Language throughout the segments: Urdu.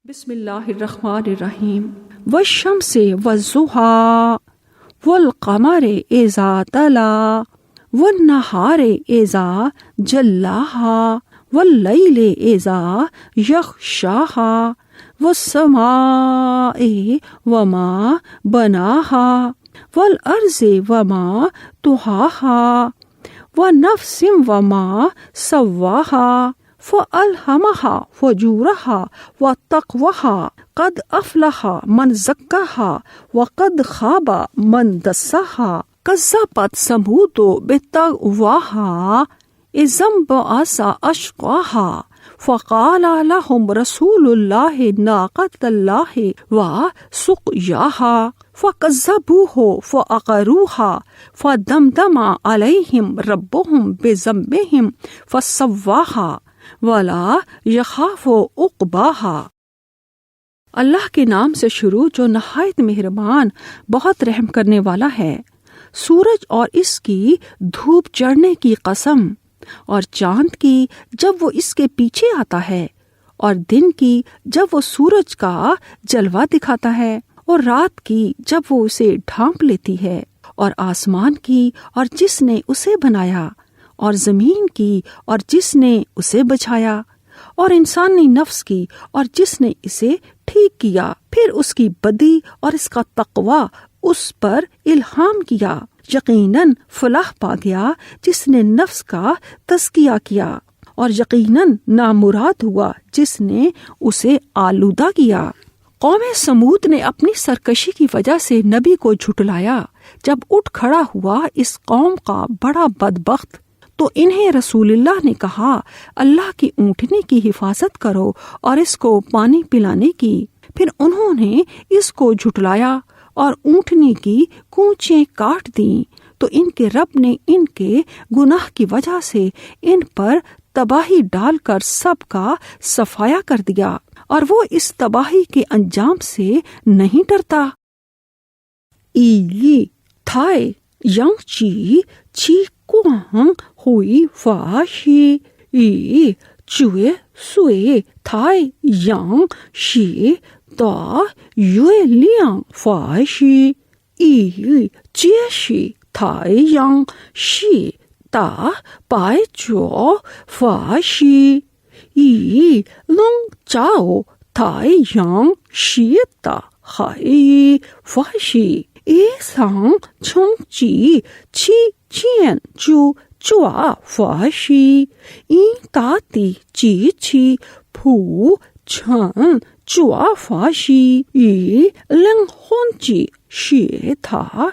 بسم اللہ الرحمن الرحیم. والشمس والضحیٰ والقمر اذا طلع والنہار اذا جلاہا واللیل اذا یغشاہا والسماء وما بناہا والارض وما طحاہا ونفس وما سواہا فألہمہا فجورہا وتقواہا قد افلح من زکاہا وقد خاب من دساہا کذبت ثمود بطغواہا اذ انبعث اشقاہا فقال لهم رسول اللہ ناقۃ اللہ وسقیاہا فکذبوہ فعقروہا فدمدم علیہم ربہم بذنبہم فسواہا ولا یخاف عقباہا. اللہ کے نام سے شروع جو نہایت مہربان بہت رحم کرنے والا ہے. سورج اور اس کی دھوپ چڑھنے کی قسم، اور چاند کی جب وہ اس کے پیچھے آتا ہے، اور دن کی جب وہ سورج کا جلوہ دکھاتا ہے، اور رات کی جب وہ اسے ڈھانپ لیتی ہے، اور آسمان کی اور جس نے اسے بنایا، اور زمین کی اور جس نے اسے بچھایا، اور انسانی نفس کی اور جس نے اسے ٹھیک کیا، پھر اس کی بدی اور اس کا تقوی اس پر الہام کیا. یقیناً فلاح پا گیا جس نے نفس کا تزکیہ کیا، اور یقیناً نامراد ہوا جس نے اسے آلودہ کیا. قوم سمود نے اپنی سرکشی کی وجہ سے نبی کو جھٹلایا. جب اٹھ کھڑا ہوا اس قوم کا بڑا بدبخت، تو انہیں رسول اللہ نے کہا اللہ کی اونٹنی کی حفاظت کرو اور اس کو پانی پلانے کی. پھر انہوں نے اس کو جھٹلایا اور اونٹنی کی کونچیں کاٹ دیں، تو ان کے رب نے ان کے گناہ کی وجہ سے ان پر تباہی ڈال کر سب کا صفایا کر دیا، اور وہ اس تباہی کے انجام سے نہیں ڈرتا. ای تھائے ینگ چی چی کوہنگ ہوئی فاشی ای چوئے سوئے تھائے ینگ شی تا یوئے لیانگ فاشی ای چیشی تھائے ینگ شی تا پائے چو فاشی ای لنگ چاؤ تھائے ینگ شی تا خائی فاشی ای سانگ چھنگ چی چی چین چو چوا فاشی ای تاتی چی چی پھو چھن چوا فاشی ای لنگ ہون چی شی تھا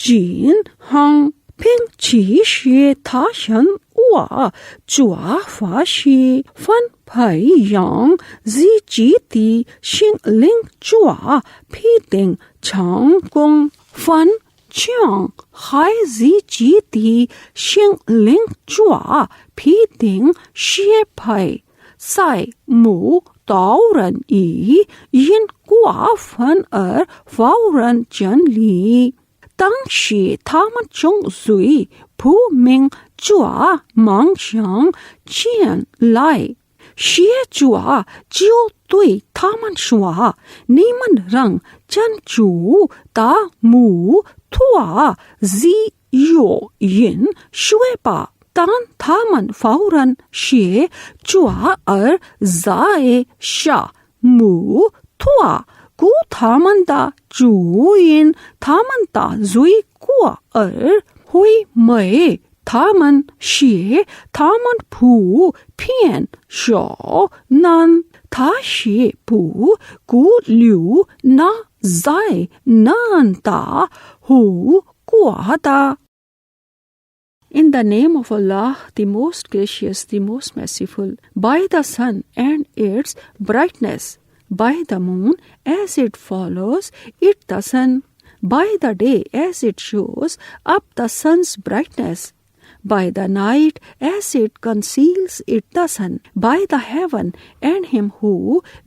جین ہنگ پھنگ چی شی تھا شن وا چوا فاشی فن پھائی یانگ زی چی تی شنگ لنگ چوا پھی تنگ چھانگ کنگ فن چیانگ خائی زی چی تی شنگ لنگ چوا پھی تنگ شی پھائی سائی مو تاورن ای ین کوا فن فاورن چن لی تنگ شی تھامن چنگ زوئی پھو منگ چوا مانگ شانگ چین لائی شی چوا چیو توئی تھامن شوا نیمن رنگ چن چو تا مو تھوا زی یو ین شوے پا تان تھامن فاورن شی چوا زائے شا مو تھوا کو تھامن دا چوین تھامن تا زوئی کوا ہوئی مئے تھامن شی تھامن پھو پھین شو نن تھا شی پھو کو لیو نا زائے نان تا ہو کوا دا. In the name of Allah, the most gracious, the most merciful, by the sun and its brightness, by the moon as it follows it the sun, by the day as it shows up the sun's brightness, by the night as it conceals it the sun, by the heaven and him who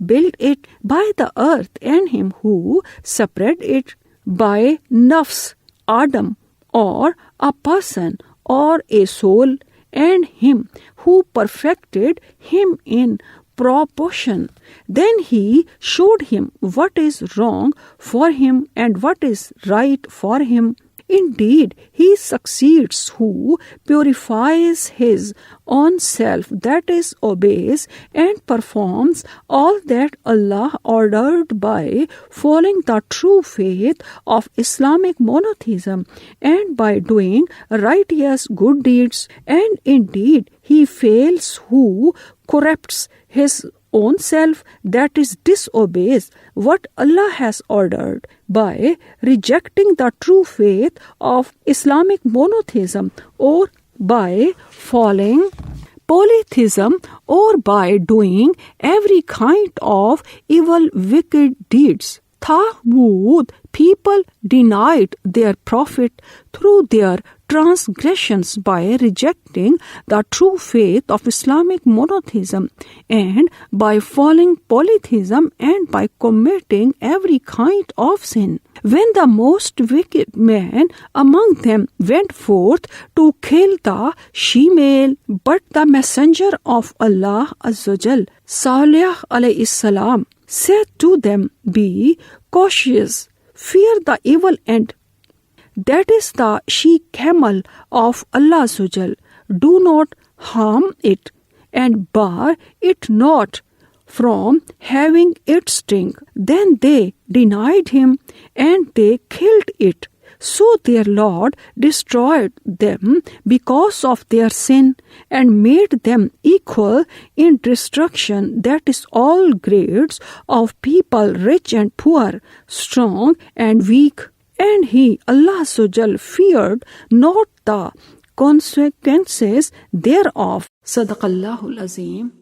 built it, by the earth and him who spread it, by nafs, Aadam, or a person, or a soul, and him who perfected him in proportion. Then he showed him what is wrong for him and what is right for him. Indeed, he succeeds who purifies his own self, that is, obeys and performs all that Allah ordered by following the true faith of Islamic monotheism and by doing righteous good deeds. And indeed, he fails who corrupts his own self, that is, disobeys what Allah has ordered by rejecting the true faith of Islamic monotheism or by following polytheism or by doing every kind of evil wicked deeds. Thamud people denied their prophet through their transgressions by rejecting the true faith of Islamic monotheism and by following polytheism and by committing every kind of sin. When the most wicked man among them went forth to kill the she-male, but the messenger of Allah Azzawajal, Salih alayhi salam, said to them, "Be cautious, fear the evil end. That is the she-camel of Allah Azzawajal. Do not harm it and bar it not from having its sting." Then they denied him and they killed it. So their Lord destroyed them because of their sin and made them equal in destruction, that is, all grades of people, rich and poor, strong and weak. And he, Allah Azzawajal, feared not the consequences thereof. Sadaqallahul Azim.